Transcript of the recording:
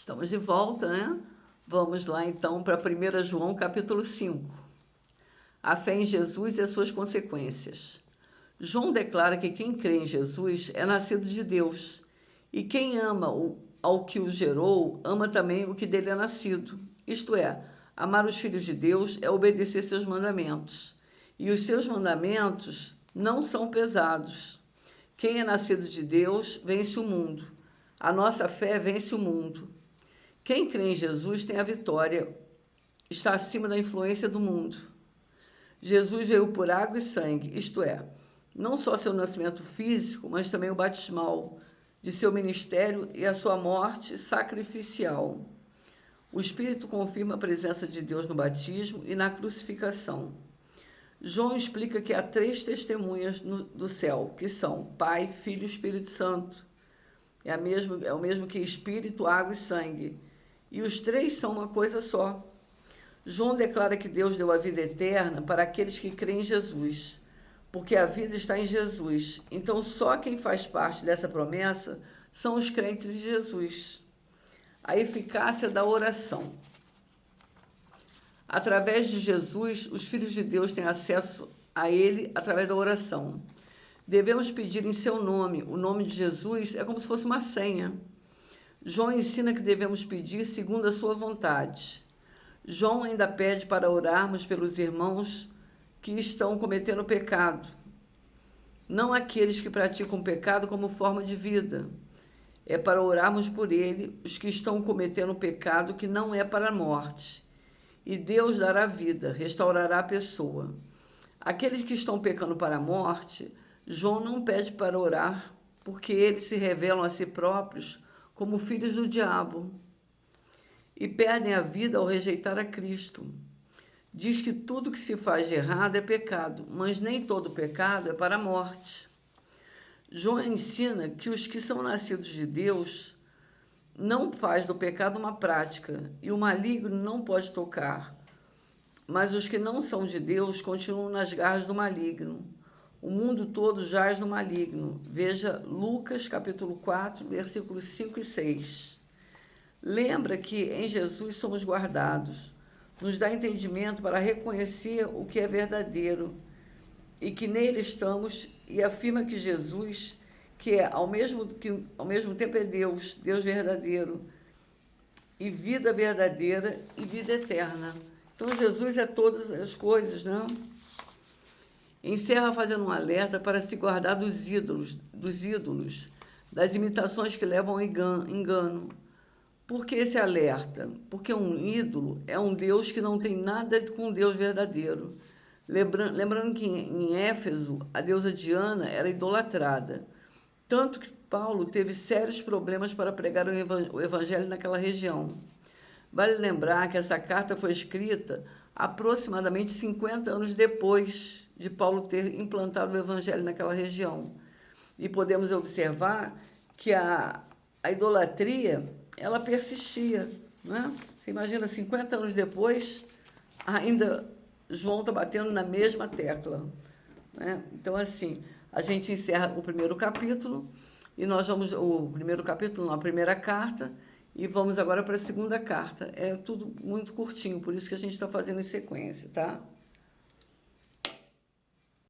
Estamos de volta, né? Vamos lá então para 1 João capítulo 5. A fé em Jesus e as suas consequências. João declara que quem crê em Jesus é nascido de Deus, e quem ama ao que o gerou, ama também o que dele é nascido. Isto é, amar os filhos de Deus é obedecer seus mandamentos, e os seus mandamentos não são pesados. Quem é nascido de Deus vence o mundo. A nossa fé vence o mundo. Quem crê em Jesus tem a vitória, está acima da influência do mundo. Jesus veio por água e sangue, isto é, não só seu nascimento físico, mas também o batismal, de seu ministério e a sua morte sacrificial. O Espírito confirma a presença de Deus no batismo e na crucificação. João explica que há 3 testemunhas do céu, que são Pai, Filho e Espírito Santo. É o mesmo que Espírito, água e sangue. E os 3 são uma coisa só. João declara que Deus deu a vida eterna para aqueles que creem em Jesus, porque a vida está em Jesus. Então, só quem faz parte dessa promessa são os crentes em Jesus. A eficácia da oração. Através de Jesus, os filhos de Deus têm acesso a Ele através da oração. Devemos pedir em seu nome. O nome de Jesus é como se fosse uma senha. João ensina que devemos pedir segundo a sua vontade. João ainda pede para orarmos pelos irmãos que estão cometendo pecado, não aqueles que praticam pecado como forma de vida. É para orarmos por ele, os que estão cometendo pecado que não é para a morte. E Deus dará vida, restaurará a pessoa. Aqueles que estão pecando para a morte, João não pede para orar, porque eles se revelam a si próprios como filhos do diabo e perdem a vida ao rejeitar a Cristo. Diz que tudo que se faz de errado é pecado, mas nem todo pecado é para a morte. João ensina que os que são nascidos de Deus não faz do pecado uma prática, e o maligno não pode tocar. Mas os que não são de Deus continuam nas garras do maligno. O mundo todo jaz no maligno. Veja Lucas capítulo 4, versículos 5 e 6. Lembra que em Jesus somos guardados. Nos dá entendimento para reconhecer o que é verdadeiro e que nele estamos, e afirma que Jesus, que ao mesmo tempo é Deus, Deus verdadeiro, e vida verdadeira e vida eterna. Então Jesus é todas as coisas, não? Encerra fazendo um alerta para se guardar dos ídolos, das imitações que levam ao engano. Por que esse alerta? Porque um ídolo é um Deus que não tem nada com Deus verdadeiro. Lembrando que em Éfeso, a deusa Diana era idolatrada. Tanto que Paulo teve sérios problemas para pregar o evangelho naquela região. Vale lembrar que essa carta foi escrita aproximadamente 50 anos depois de Paulo ter implantado o evangelho naquela região. E podemos observar que a idolatria, ela persistia, né? Você imagina, 50 anos depois, ainda João está batendo na mesma tecla, né? Então, assim, a gente encerra o primeiro capítulo, e nós vamos, o primeiro capítulo, a primeira carta, e vamos agora para a segunda carta. É tudo muito curtinho, por isso que a gente está fazendo em sequência, tá?